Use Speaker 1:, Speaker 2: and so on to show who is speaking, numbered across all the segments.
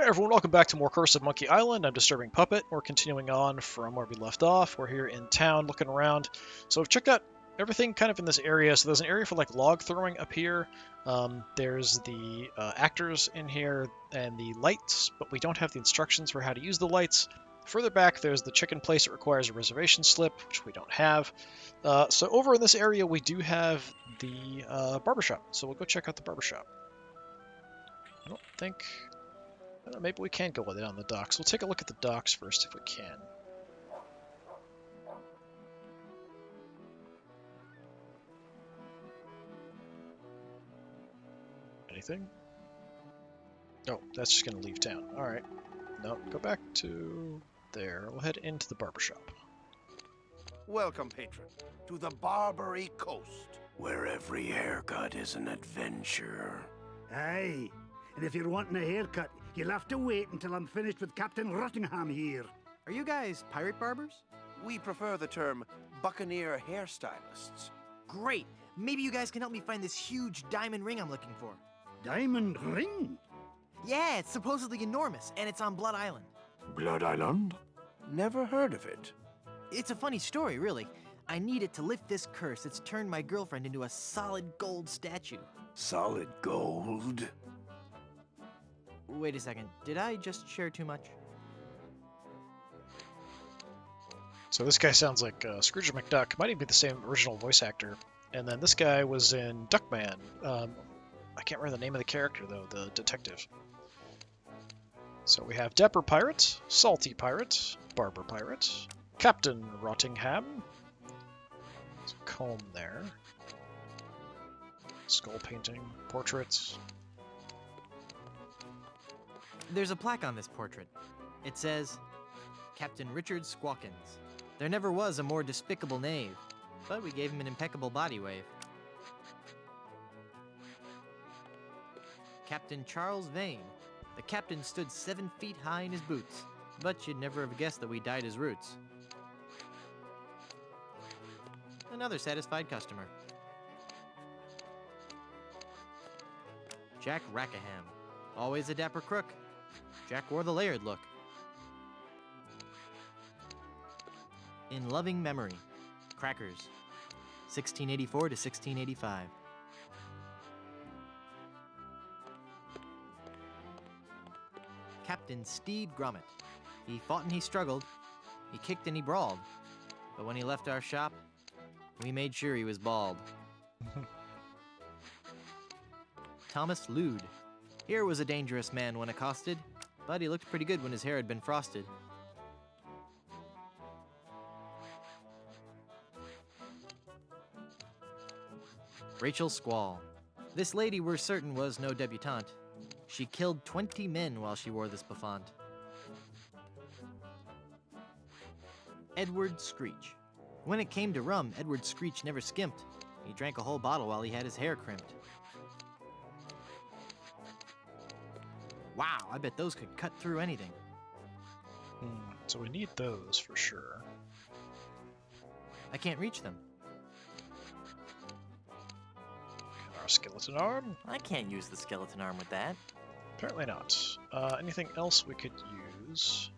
Speaker 1: Hey everyone, welcome back to more Curse of Monkey Island. I'm Disturbing Puppet. We're continuing on from where we left off. We're here in town looking around. So we've checked out everything kind of in this area. So there's an area for like log throwing up here. There's the actors in here and the lights, but we don't have the instructions for how to use the lights. Further back, there's the chicken place that requires a reservation slip, which we don't have. So over in this area, we do have the barbershop. So we'll go check out the barbershop. I don't think... maybe we can go with it on the docks. We'll take a look at the docks first if we can. Anything? Oh, that's just going to leave town. Alright. No, go back to there. We'll head into the barbershop.
Speaker 2: Welcome, patron, to the Barbary Coast, where every haircut is an adventure.
Speaker 3: Aye, and if you're wanting a haircut, you'll have to wait until I'm finished with Captain Rottingham here.
Speaker 4: Are you guys pirate barbers?
Speaker 2: We prefer the term buccaneer hairstylists.
Speaker 4: Great! Maybe you guys can help me find this huge diamond ring I'm looking for.
Speaker 3: Diamond ring?
Speaker 4: Yeah, it's supposedly enormous, and it's on Blood Island.
Speaker 2: Blood Island? Never heard of it.
Speaker 4: It's a funny story, really. I need it to lift this curse that's turned my girlfriend into a solid gold statue.
Speaker 2: Solid gold?
Speaker 4: Wait a second, did I just share too much?
Speaker 1: So this guy sounds like Scrooge McDuck. Might even be the same original voice actor. And then this guy was in Duckman. I can't remember the name of the character, though, the detective. So we have Dapper Pirate, Salty Pirate, Barber Pirate, Captain Rottingham. There's a comb there. Skull painting, portraits.
Speaker 4: There's a plaque on this portrait. It says, Captain Richard Squawkins. There never was a more despicable knave, but we gave him an impeccable body wave. Captain Charles Vane. The captain stood 7 feet high in his boots, but you'd never have guessed that we dyed his roots. Another satisfied customer. Jack Rackham. Always a dapper crook. Jack wore the layered look. In loving memory. Crackers. 1684 to 1685. Captain Steed Grommet. He fought and he struggled. He kicked and he brawled. But when he left our shop, we made sure he was bald. Thomas Lude. Here was a dangerous man when accosted, but he looked pretty good when his hair had been frosted. Rachel Squall. This lady we're certain was no debutante. She killed 20 men while she wore this bouffant. Edward Screech. When it came to rum, Edward Screech never skimped. He drank a whole bottle while he had his hair crimped. Wow, I bet those could cut through anything.
Speaker 1: So we need those for sure.
Speaker 4: I can't reach them.
Speaker 1: And our skeleton arm?
Speaker 4: I can't use the skeleton arm with that.
Speaker 1: Apparently not. Anything else we could use?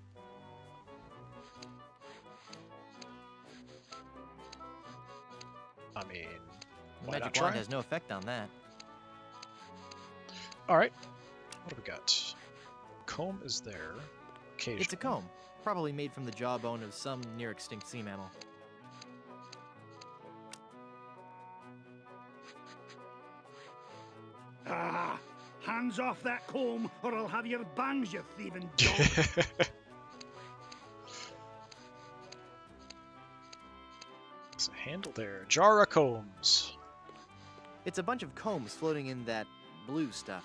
Speaker 1: I mean, why not
Speaker 4: Magic
Speaker 1: try?
Speaker 4: wand has no effect on that.
Speaker 1: Alright. What do we got? Comb is there. Occasionally.
Speaker 4: It's a comb, probably made from the jawbone of some near-extinct sea mammal.
Speaker 3: Ah, hands off that comb or I'll have your bangs, you thieving dog.
Speaker 1: There's a handle there. Jar of combs.
Speaker 4: It's a bunch of combs floating in that blue stuff.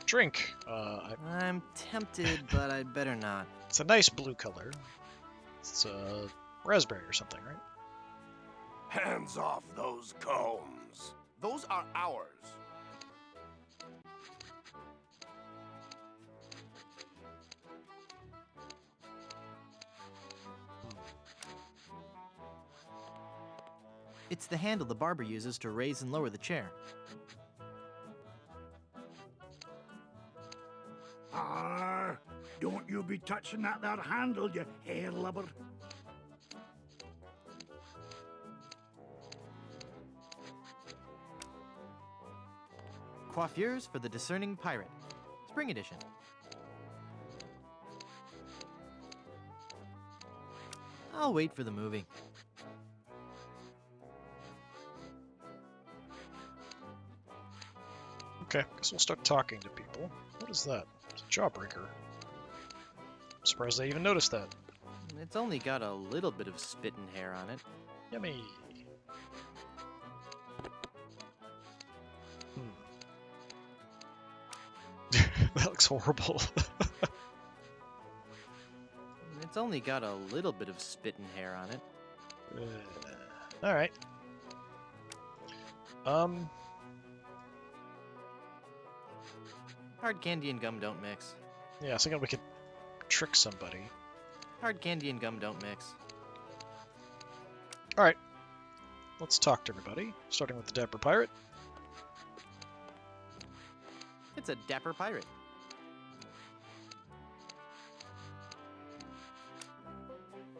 Speaker 1: Drink.
Speaker 4: I'm tempted, but I'd better not.
Speaker 1: It's a nice blue color. It's raspberry or something, right?
Speaker 2: Hands off those combs. Those are ours.
Speaker 4: It's the handle the barber uses to raise and lower the chair.
Speaker 3: Arr! Don't you be touching that there handle, you hair lubber.
Speaker 4: Coiffures for the Discerning Pirate. Spring edition. I'll wait for the movie.
Speaker 1: Okay, guess we'll start talking to people. What is that? It's a jawbreaker. I'm surprised I even noticed that.
Speaker 4: It's only got a little bit of spit and hair on it.
Speaker 1: Yummy. That looks horrible.
Speaker 4: It's only got a little bit of spit and hair on it.
Speaker 1: All right.
Speaker 4: Hard candy and gum don't mix.
Speaker 1: Yeah, I was thinking we could trick somebody.
Speaker 4: Hard candy and gum don't mix.
Speaker 1: All right. Let's talk to everybody, starting with the Dapper Pirate.
Speaker 4: It's a dapper pirate.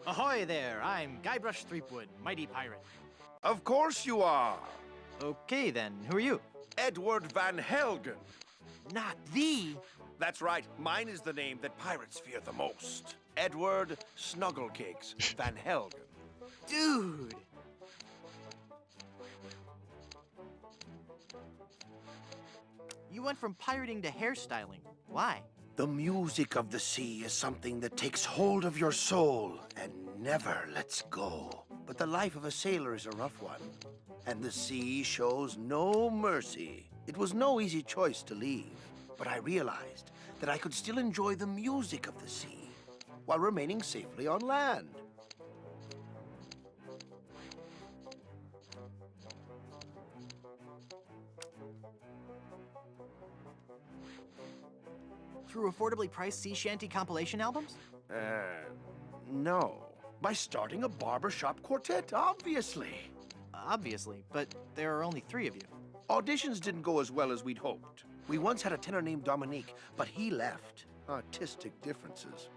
Speaker 4: Ahoy there! I'm Guybrush Threepwood, mighty pirate.
Speaker 2: Of course you are.
Speaker 4: Okay then, who are you?
Speaker 2: Edward Van Helgen.
Speaker 4: Not thee!
Speaker 2: That's right, mine is the name that pirates fear the most. Edward Snugglecakes Van Helgen.
Speaker 4: Dude! You went from pirating to hairstyling. Why?
Speaker 2: The music of the sea is something that takes hold of your soul and never lets go. But the life of a sailor is a rough one, and the sea shows no mercy. It was no easy choice to leave, but I realized that I could still enjoy the music of the sea while remaining safely on land.
Speaker 4: Through affordably priced sea shanty compilation albums?
Speaker 2: No. By starting a barbershop quartet, obviously.
Speaker 4: Obviously, but there are only 3 of you.
Speaker 2: Auditions didn't go as well as we'd hoped. We once had a tenor named Dominique, but he left. Artistic differences.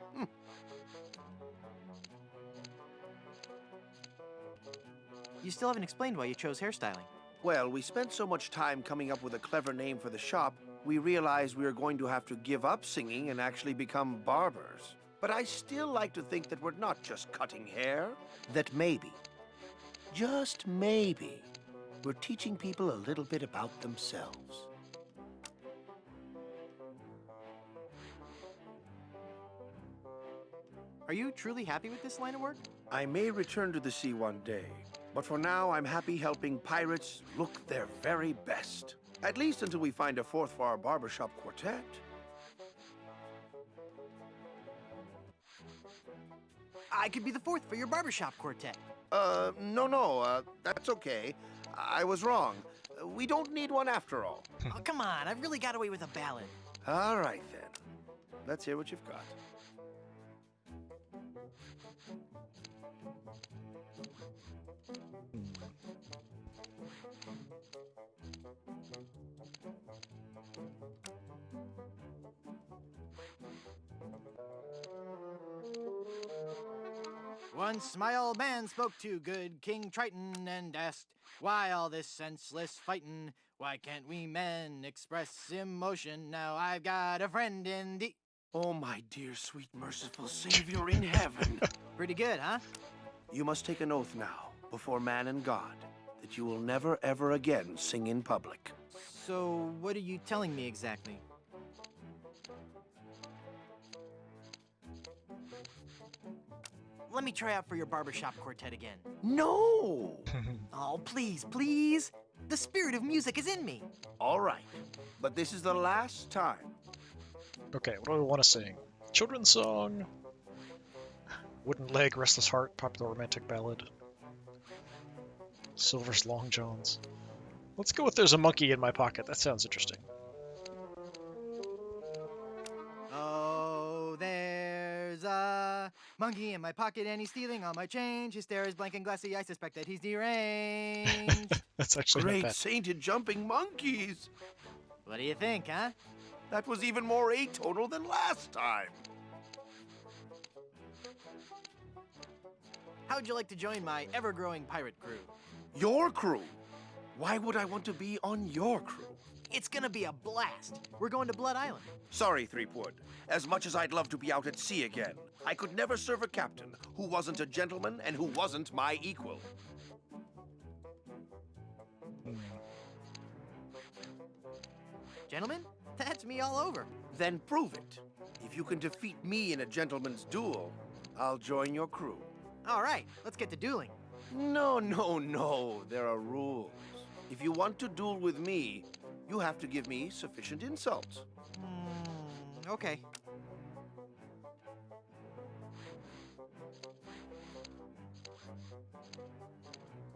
Speaker 4: You still haven't explained why you chose hairstyling.
Speaker 2: Well, we spent so much time coming up with a clever name for the shop, we realized we were going to have to give up singing and actually become barbers. But I still like to think that we're not just cutting hair, that maybe, just maybe, we're teaching people a little bit about themselves.
Speaker 4: Are you truly happy with this line of work?
Speaker 2: I may return to the sea one day, but for now I'm happy helping pirates look their very best. At least until we find a 4th for our barbershop quartet.
Speaker 4: I could be the 4th for your barbershop quartet.
Speaker 2: No, that's okay. I was wrong. We don't need one after all.
Speaker 4: Oh, come on, I've really got away with a ballad.
Speaker 2: All right, then. Let's hear what you've got.
Speaker 4: Once my old man spoke to good King Triton and asked, why all this senseless fightin'? Why can't we men express emotion? Now I've got a friend in the...
Speaker 2: Oh, my dear, sweet, merciful Savior in heaven.
Speaker 4: Pretty good, huh?
Speaker 2: You must take an oath now, before man and God, that you will never, ever again sing in public.
Speaker 4: So what are you telling me exactly? Let me try out for your barbershop quartet again.
Speaker 2: No!
Speaker 4: Oh, please, please. The spirit of music is in me.
Speaker 2: All right, but this is the last time.
Speaker 1: Okay, what do I want to sing? Children's song? Wooden Leg, Restless Heart, Popular Romantic Ballad. Silver's Long Johns. Let's go with There's a Monkey in My Pocket. That sounds interesting.
Speaker 4: Oh, there's a monkey in my pocket and he's stealing all my change. His stare is blank and glassy. I suspect that he's deranged.
Speaker 1: That's actually not
Speaker 2: Great
Speaker 1: bad.
Speaker 2: sainted jumping monkeys!
Speaker 4: What do you think, huh?
Speaker 2: That was even more atonal than last time.
Speaker 4: How'd you like to join my ever-growing pirate crew?
Speaker 2: Your crew? Why would I want to be on your crew?
Speaker 4: It's gonna be a blast. We're going to Blood Island.
Speaker 2: Sorry, Threepwood. As much as I'd love to be out at sea again, I could never serve a captain who wasn't a gentleman and who wasn't my equal.
Speaker 4: Gentlemen, that's me all over.
Speaker 2: Then prove it. If you can defeat me in a gentleman's duel, I'll join your crew.
Speaker 4: All right, let's get to dueling.
Speaker 2: No, no, no. There are rules. If you want to duel with me, you have to give me sufficient insult.
Speaker 4: Okay.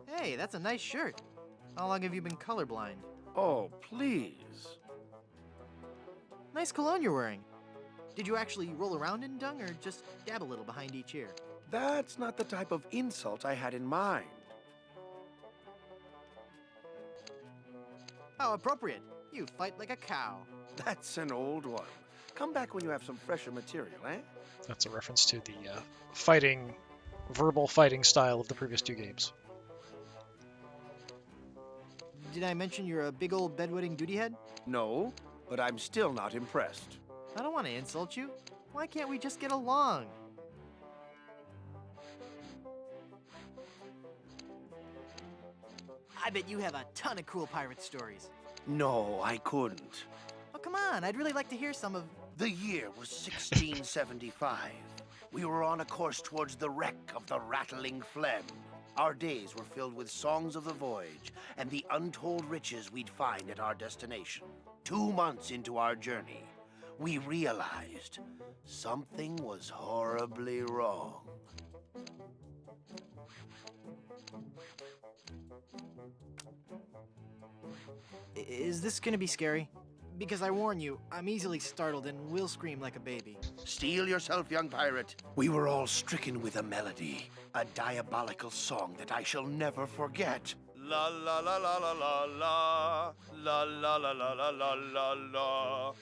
Speaker 4: Hey, that's a nice shirt. How long have you been colorblind?
Speaker 2: Oh, please.
Speaker 4: Nice cologne you're wearing. Did you actually roll around in dung or just dab a little behind each ear?
Speaker 2: That's not the type of insult I had in mind.
Speaker 4: How appropriate. You fight like a cow.
Speaker 2: That's an old one. Come back when you have some fresher material, eh?
Speaker 1: That's a reference to the verbal fighting style of the previous two games.
Speaker 4: Did I mention you're a big old bedwetting duty head?
Speaker 2: No, but I'm still not impressed.
Speaker 4: I don't want to insult you. Why can't we just get along? I bet you have a ton of cool pirate stories.
Speaker 2: No, I couldn't.
Speaker 4: Oh, come on. I'd really like to hear some of...
Speaker 2: The year was 1675. We were on a course towards the wreck of the Rattling Phlegm. Our days were filled with songs of the voyage and the untold riches we'd find at our destination. 2 months into our journey, we realized something was horribly wrong.
Speaker 4: Is this gonna be scary? Because I warn you, I'm easily startled and will scream like a baby.
Speaker 2: Steel yourself, young pirate. We were all stricken with a melody, a diabolical song that I shall never forget. La la la la la la la, la la la la la la la la.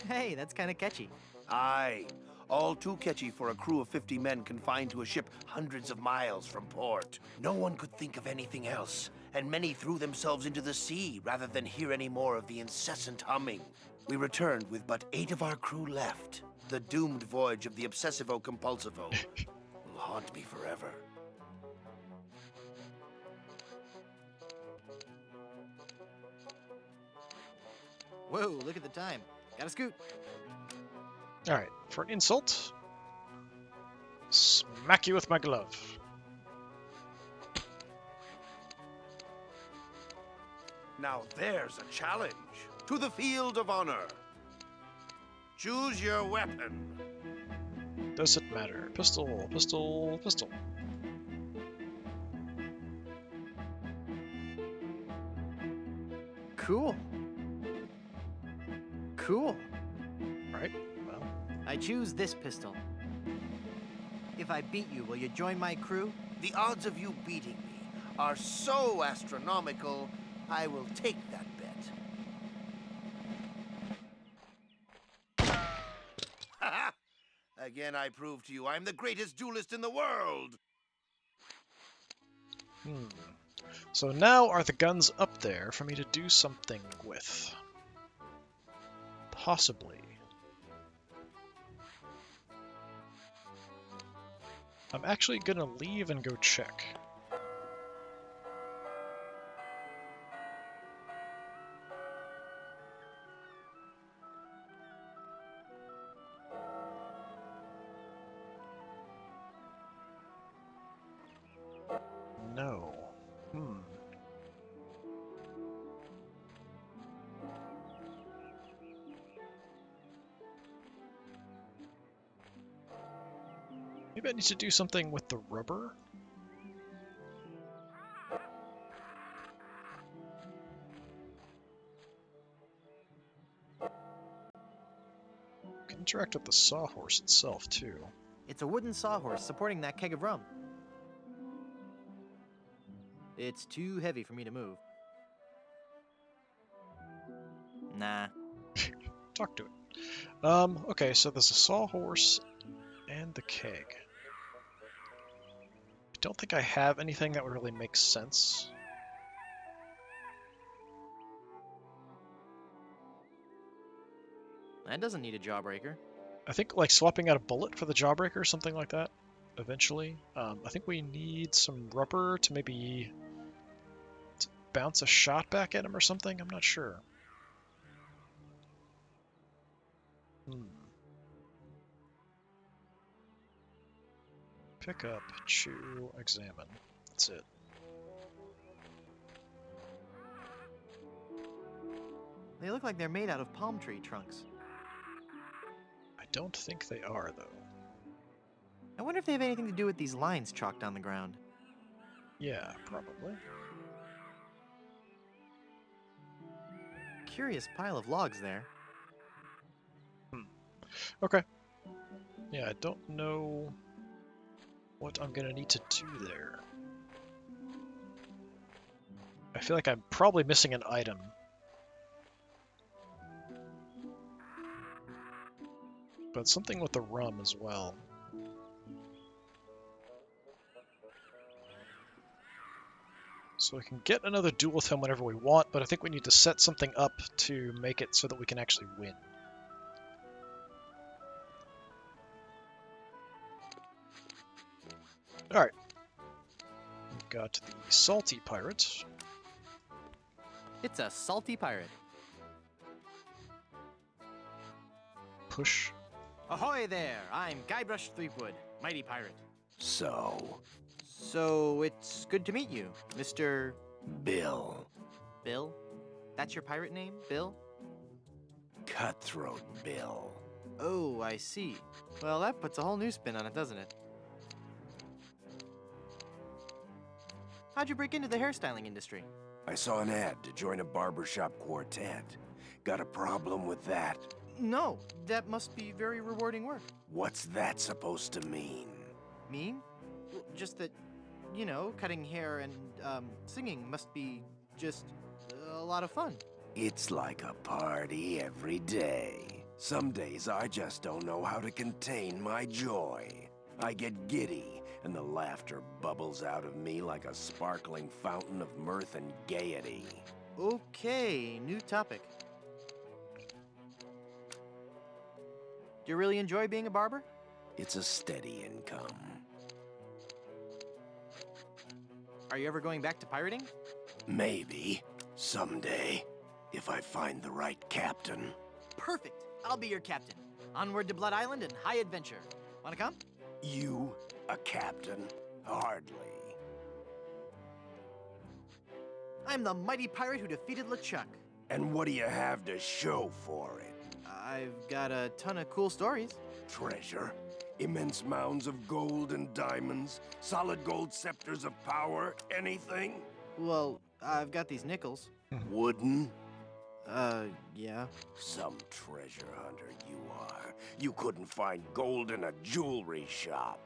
Speaker 4: Hey, that's kind of catchy.
Speaker 2: Aye, all too catchy for a crew of 50 men confined to a ship hundreds of miles from port. No one could think of anything else, and many threw themselves into the sea rather than hear any more of the incessant humming. We returned with but 8 of our crew left. The doomed voyage of the Obsessivo-Compulsivo will haunt me forever.
Speaker 4: Whoa, look at the time. Gotta scoot.
Speaker 1: All right, for an insult, smack you with my glove.
Speaker 2: Now there's a challenge. To the field of honor. Choose your weapon.
Speaker 1: Does it matter? Pistol, pistol, pistol.
Speaker 4: Cool. Cool.
Speaker 1: Right? Well,
Speaker 4: I choose this pistol. If I beat you, will you join my crew?
Speaker 2: The odds of you beating me are so astronomical, I will take that bet. Again, I prove to you I'm the greatest duelist in the world.
Speaker 1: So now are the guns up there for me to do something with? Possibly. I'm actually gonna leave and go check. No. Maybe I need to do something with the rubber? Can interact with the sawhorse itself, too.
Speaker 4: It's a wooden sawhorse supporting that keg of rum. It's too heavy for me to move. Nah.
Speaker 1: Talk to it. Okay, so there's a sawhorse and the keg. I don't think I have anything that would really make sense.
Speaker 4: That doesn't need a jawbreaker.
Speaker 1: I think like swapping out a bullet for the jawbreaker or something like that eventually. I think we need some rubber to maybe bounce a shot back at him or something. I'm not sure. Pick up, chew, examine. That's it.
Speaker 4: They look like they're made out of palm tree trunks.
Speaker 1: I don't think they are, though.
Speaker 4: I wonder if they have anything to do with these lines chalked on the ground.
Speaker 1: Yeah, probably.
Speaker 4: Curious pile of logs there.
Speaker 1: Okay. Yeah, I don't know what I'm gonna need to do there. I feel like I'm probably missing an item. But something with the rum as well. So we can get another duel with him whenever we want, but I think we need to set something up to make it so that we can actually win. Alright. We've got the salty pirate.
Speaker 4: It's a salty pirate.
Speaker 1: Push.
Speaker 4: Ahoy there! I'm Guybrush Threepwood, mighty pirate.
Speaker 2: So,
Speaker 4: So it's good to meet you, Mr.
Speaker 2: Bill.
Speaker 4: Bill? That's your pirate name, Bill?
Speaker 2: Cutthroat Bill.
Speaker 4: Oh, I see. Well, that puts a whole new spin on it, doesn't it? How'd you break into the hairstyling industry?
Speaker 2: I saw an ad to join a barbershop quartet. Got a problem with that?
Speaker 4: No, that must be very rewarding work.
Speaker 2: What's that supposed to mean?
Speaker 4: Mean? Well, just that, you know, cutting hair and singing must be just a lot of fun.
Speaker 2: It's like a party every day. Some days I just don't know how to contain my joy. I get giddy, and the laughter bubbles out of me like a sparkling fountain of mirth and gaiety.
Speaker 4: Okay, new topic. Do you really enjoy being a barber?
Speaker 2: It's a steady income.
Speaker 4: Are you ever going back to pirating?
Speaker 2: Maybe. Someday. If I find the right captain.
Speaker 4: Perfect. I'll be your captain. Onward to Blood Island and high adventure. Wanna come?
Speaker 2: You, a captain? Hardly.
Speaker 4: I'm the mighty pirate who defeated LeChuck.
Speaker 2: And what do you have to show for it?
Speaker 4: I've got a ton of cool stories.
Speaker 2: Treasure? Immense mounds of gold and diamonds? Solid gold scepters of power? Anything?
Speaker 4: Well, I've got these nickels.
Speaker 2: Wooden?
Speaker 4: Yeah.
Speaker 2: Some treasure hunter you are. You couldn't find gold in a jewelry shop.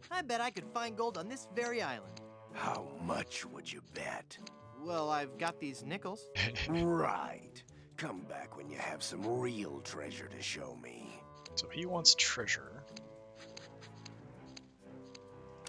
Speaker 4: I bet I could find gold on this very island.
Speaker 2: How much would you bet?
Speaker 4: Well, I've got these nickels.
Speaker 2: Right. Come back when you have some real treasure to show me.
Speaker 1: So he wants treasure.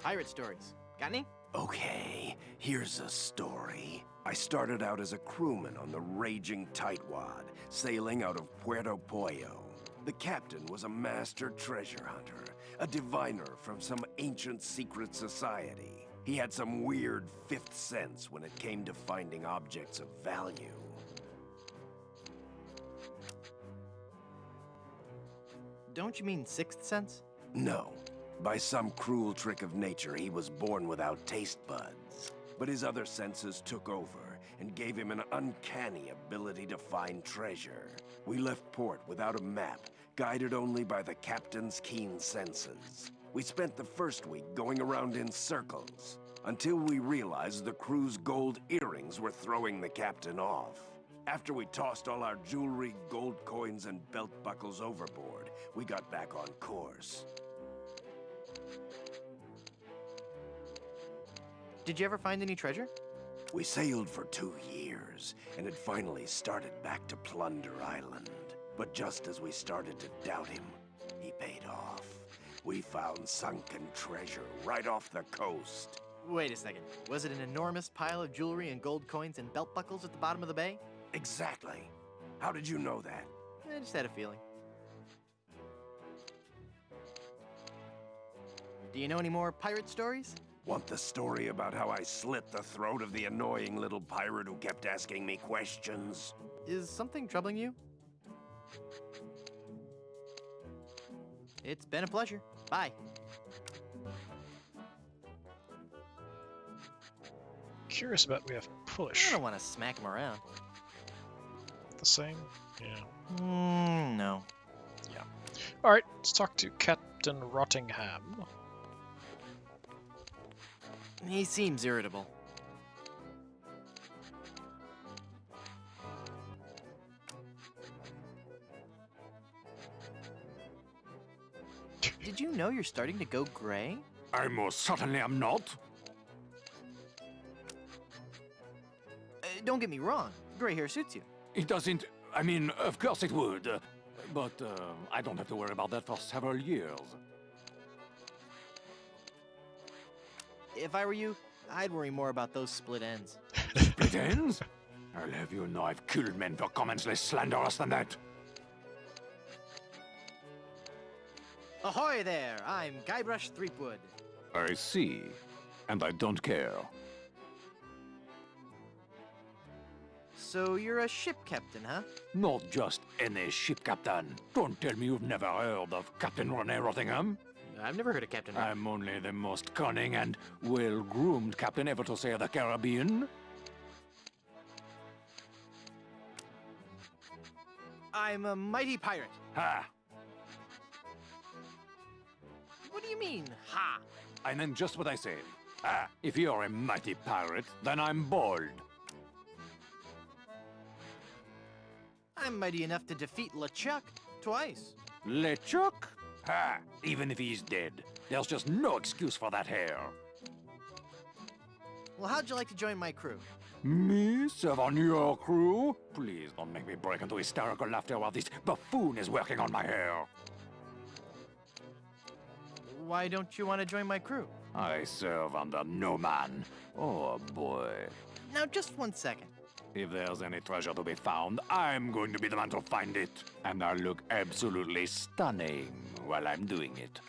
Speaker 4: Pirate stories. Got any?
Speaker 2: Okay, here's a story. I started out as a crewman on the raging tightwad, sailing out of Puerto Pollo. The captain was a master treasure hunter, a diviner from some ancient secret society. He had some weird fifth sense when it came to finding objects of value.
Speaker 4: Don't you mean sixth sense?
Speaker 2: No. By some cruel trick of nature, he was born without taste buds. But his other senses took over and gave him an uncanny ability to find treasure. We left port without a map, guided only by the captain's keen senses. We spent the first week going around in circles, until we realized the crew's gold earrings were throwing the captain off. After we tossed all our jewelry, gold coins, and belt buckles overboard, we got back on course.
Speaker 4: Did you ever find any treasure?
Speaker 2: We sailed for 2 years, and had finally started back to Plunder Island. But just as we started to doubt him, he paid off. We found sunken treasure right off the coast.
Speaker 4: Wait a second. Was it an enormous pile of jewelry and gold coins and belt buckles at the bottom of the bay?
Speaker 2: Exactly. How did you know that?
Speaker 4: I just had a feeling. Do you know any more pirate stories?
Speaker 2: Want the story about how I slit the throat of the annoying little pirate who kept asking me questions?
Speaker 4: Is something troubling you? It's been a pleasure. Bye.
Speaker 1: Curious about we have
Speaker 4: I
Speaker 1: push.
Speaker 4: don't want to smack him around.
Speaker 1: The same? Yeah.
Speaker 4: No.
Speaker 1: Alright, let's talk to Captain Rottingham.
Speaker 4: He seems irritable. Did you know you're starting to go gray?
Speaker 5: I most certainly am not.
Speaker 4: Don't get me wrong. Gray hair suits you.
Speaker 5: It doesn't. I mean, of course it would. But I don't have to worry about that for several years.
Speaker 4: If I were you, I'd worry more about those split ends.
Speaker 5: Split ends? I'll have you know I've killed men for comments less slanderous than that.
Speaker 4: Ahoy there! I'm Guybrush Threepwood.
Speaker 5: I see. And I don't care.
Speaker 4: So you're a ship captain, huh?
Speaker 5: Not just any ship captain. Don't tell me you've never heard of Captain Rene Rottingham.
Speaker 4: I've never heard of Captain.
Speaker 5: I'm only the most cunning and well-groomed captain ever to sail the Caribbean.
Speaker 4: I'm a mighty pirate.
Speaker 5: Ha!
Speaker 4: What do you mean, ha?
Speaker 5: I meant just what I said. Ah, if you're a mighty pirate, then I'm bold.
Speaker 4: I'm mighty enough to defeat LeChuck twice.
Speaker 5: LeChuck? Ha! Even if he's dead, there's just no excuse for that hair.
Speaker 4: Well, how'd you like to join my crew?
Speaker 5: Me serve on your crew? Please don't make me break into hysterical laughter while this buffoon is working on my hair.
Speaker 4: Why don't you want to join my crew?
Speaker 5: I serve under no man. Oh boy.
Speaker 4: Now, just 1 second.
Speaker 5: If there's any treasure to be found, I'm going to be the man to find it. And I'll look absolutely stunning while I'm doing it.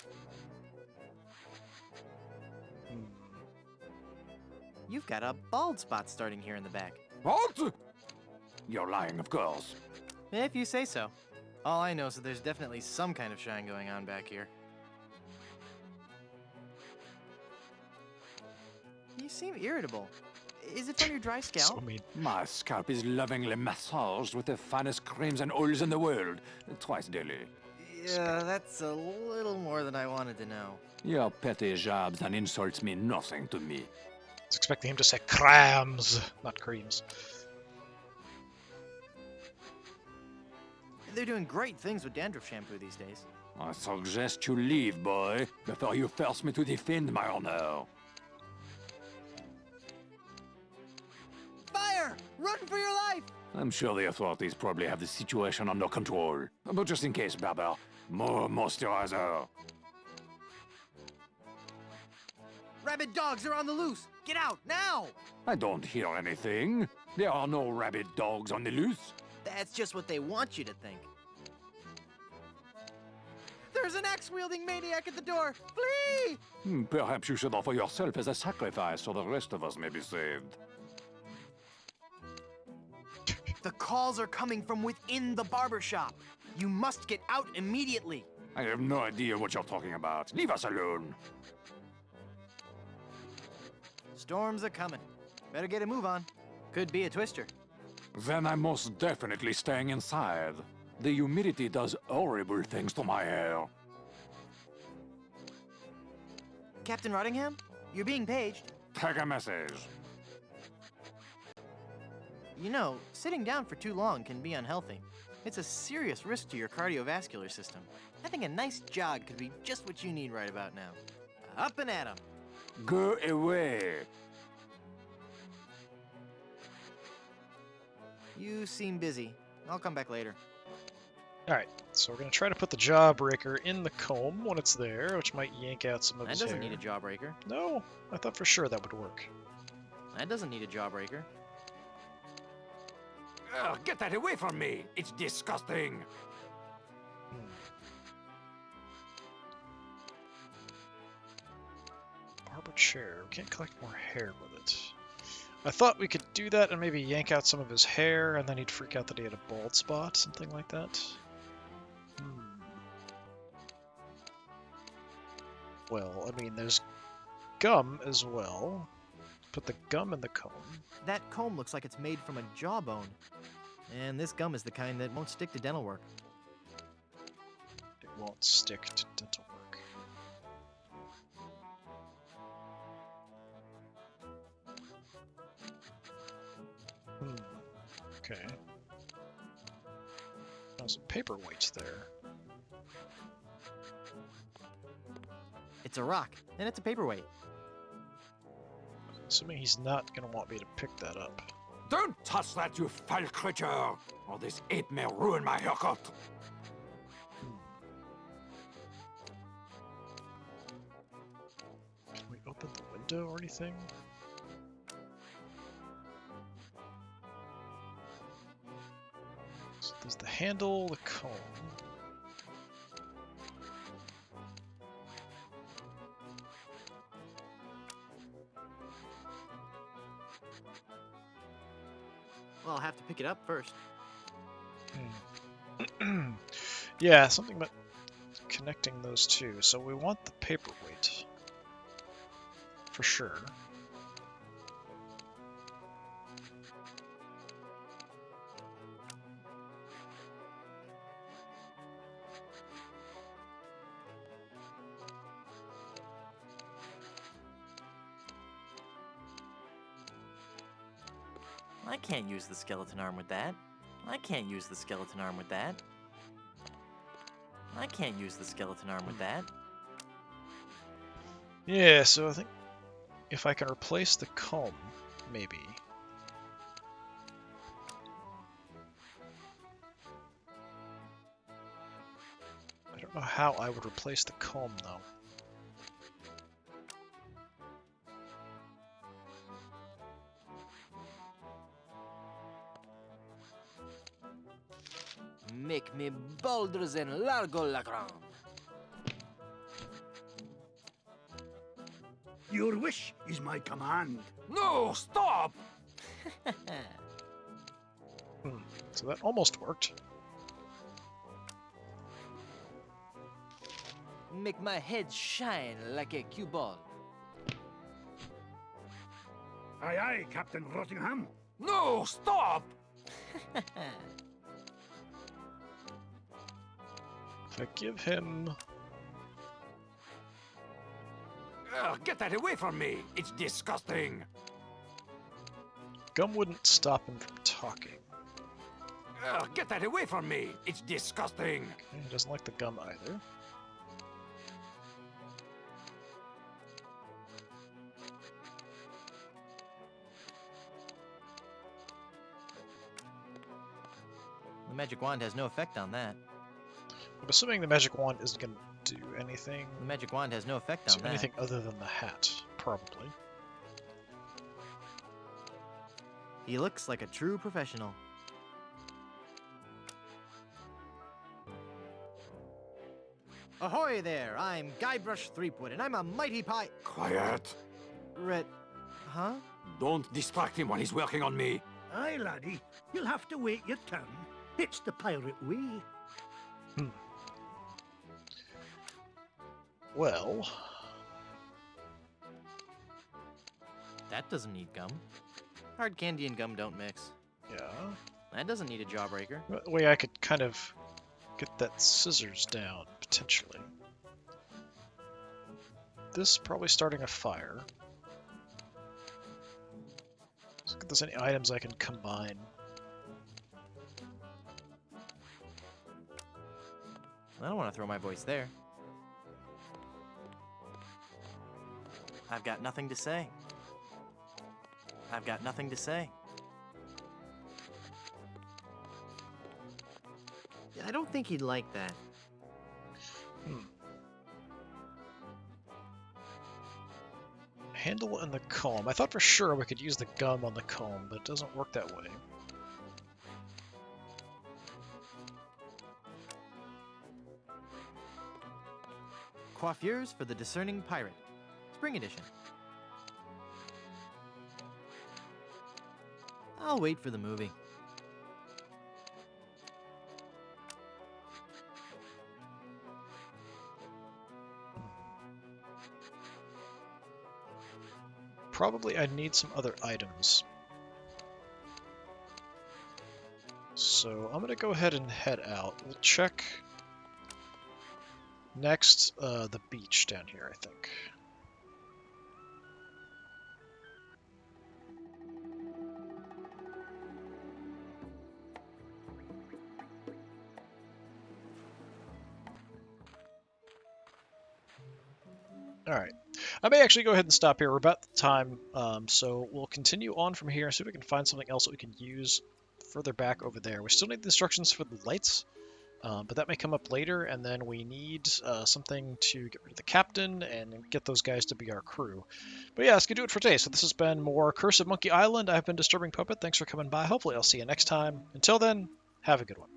Speaker 4: You've got a bald spot starting here in the back.
Speaker 5: What? You're lying, of course.
Speaker 4: If you say so. All I know is that there's definitely some kind of shine going on back here. You seem irritable. Is it from your dry scalp?
Speaker 1: So mean.
Speaker 5: My scalp is lovingly massaged with the finest creams and oils in the world, twice daily.
Speaker 4: Yeah, that's a little more than I wanted to know.
Speaker 5: Your petty jabs and insults mean nothing to me.
Speaker 1: I was expecting him to say crams, not creams.
Speaker 4: They're doing great things with dandruff shampoo these days.
Speaker 5: I suggest you leave, boy, before you force me to defend my honor.
Speaker 4: Fire! Run for your life!
Speaker 5: I'm sure the authorities probably have the situation under control. But just in case, Barber, more moisturizer.
Speaker 4: Rabid dogs are on the loose! Get out, now!
Speaker 5: I don't hear anything. There are no rabid dogs on the loose.
Speaker 4: That's just what they want you to think. There's an axe-wielding maniac at the door! Flee!
Speaker 5: Perhaps you should offer yourself as a sacrifice so the rest of us may be saved.
Speaker 4: The calls are coming from within the barbershop. You must get out immediately.
Speaker 5: I have no idea what you're talking about. Leave us alone.
Speaker 4: Storms are coming. Better get a move on. Could be a twister.
Speaker 5: Then I'm most definitely staying inside. The humidity does horrible things to my hair.
Speaker 4: Captain Rottingham, you're being paged.
Speaker 5: Take a message.
Speaker 4: You know, sitting down for too long can be unhealthy. It's a serious risk to your cardiovascular system. I think a nice jog could be just what you need right about now. Up and at 'em.
Speaker 5: Go away.
Speaker 4: You seem busy. I'll come back later.
Speaker 1: Alright, so we're going to try to put the jawbreaker in the comb when it's there, which might yank out some of
Speaker 4: That
Speaker 1: his
Speaker 4: doesn't
Speaker 1: hair.
Speaker 4: need a jawbreaker.
Speaker 1: No, I thought for sure that would work.
Speaker 4: That doesn't need a jawbreaker.
Speaker 5: Get that away from me! It's disgusting!
Speaker 1: Barber chair. We can't collect more hair with it. I thought we could do that and maybe yank out some of his hair, and then he'd freak out that he had a bald spot, something like that. Well, I mean, there's gum as well. Put the gum in the comb.
Speaker 4: That comb looks like it's made from a jawbone. And this gum is the kind that won't stick to dental work.
Speaker 1: It won't stick to dental work. Okay. There's some paperweights there.
Speaker 4: It's a rock, and it's a paperweight.
Speaker 1: Assuming he's not going to want me to pick that up.
Speaker 5: Don't touch that, you foul creature! Or this ape may ruin my haircut!
Speaker 1: Can we open the window or anything? So there's the handle, the comb.
Speaker 4: Well, I'll have to pick it up first.
Speaker 1: Yeah, something about connecting those two. So we want the paperweight. For sure.
Speaker 4: I can't use the skeleton arm with that. I can't use the skeleton arm with that. I can't use the skeleton arm with that.
Speaker 1: Yeah, so I think if I can replace the comb, maybe. I don't know how I would replace the comb, though.
Speaker 4: Make me boulders and largo la grande.
Speaker 3: Your wish is my command.
Speaker 5: No, stop!
Speaker 1: So that almost worked.
Speaker 4: Make my head shine like a cue ball.
Speaker 3: Aye, aye, Captain Rottingham.
Speaker 5: No, stop!
Speaker 1: If I give him...
Speaker 5: Get that away from me! It's disgusting!
Speaker 1: Gum wouldn't stop him from talking.
Speaker 5: Get that away from me! It's disgusting!
Speaker 1: Okay, he doesn't like the gum either.
Speaker 4: The magic wand has no effect on that.
Speaker 1: I'm assuming the magic wand isn't going to do anything.
Speaker 4: The magic wand has no effect
Speaker 1: So
Speaker 4: on that.
Speaker 1: anything other than the hat, probably.
Speaker 4: He looks like a true professional. Ahoy there! I'm Guybrush Threepwood, and I'm a mighty
Speaker 5: Quiet!
Speaker 4: Huh?
Speaker 5: Don't distract him while he's working on me!
Speaker 3: Aye, laddie, you'll have to wait your turn. It's the pirate way.
Speaker 1: Well...
Speaker 4: That doesn't need gum. Hard candy and gum don't mix.
Speaker 1: Yeah.
Speaker 4: That doesn't need a jawbreaker.
Speaker 1: The way I could kind of get that scissors down, potentially. This probably starting a fire. Let's look if there's any items I can combine.
Speaker 4: I don't want to throw my voice there. I've got nothing to say. I've got nothing to say. I don't think he'd like that.
Speaker 1: Handle and the comb. I thought for sure we could use the gum on the comb, but it doesn't work that way.
Speaker 4: Coiffures for the Discerning Pirate. Spring edition. I'll wait for the movie.
Speaker 1: Probably I need some other items. So I'm going to go ahead and head out. We'll check next the beach down here, I think. Alright. I may actually go ahead and stop here. We're about the time, so we'll continue on from here and see if we can find something else that we can use further back over there. We still need the instructions for the lights, but that may come up later, and then we need something to get rid of the captain and get those guys to be our crew. But yeah, that's going to do it for today. So this has been more Curse of Monkey Island. I've been Disturbing Puppet. Thanks for coming by. Hopefully I'll see you next time. Until then, have a good one.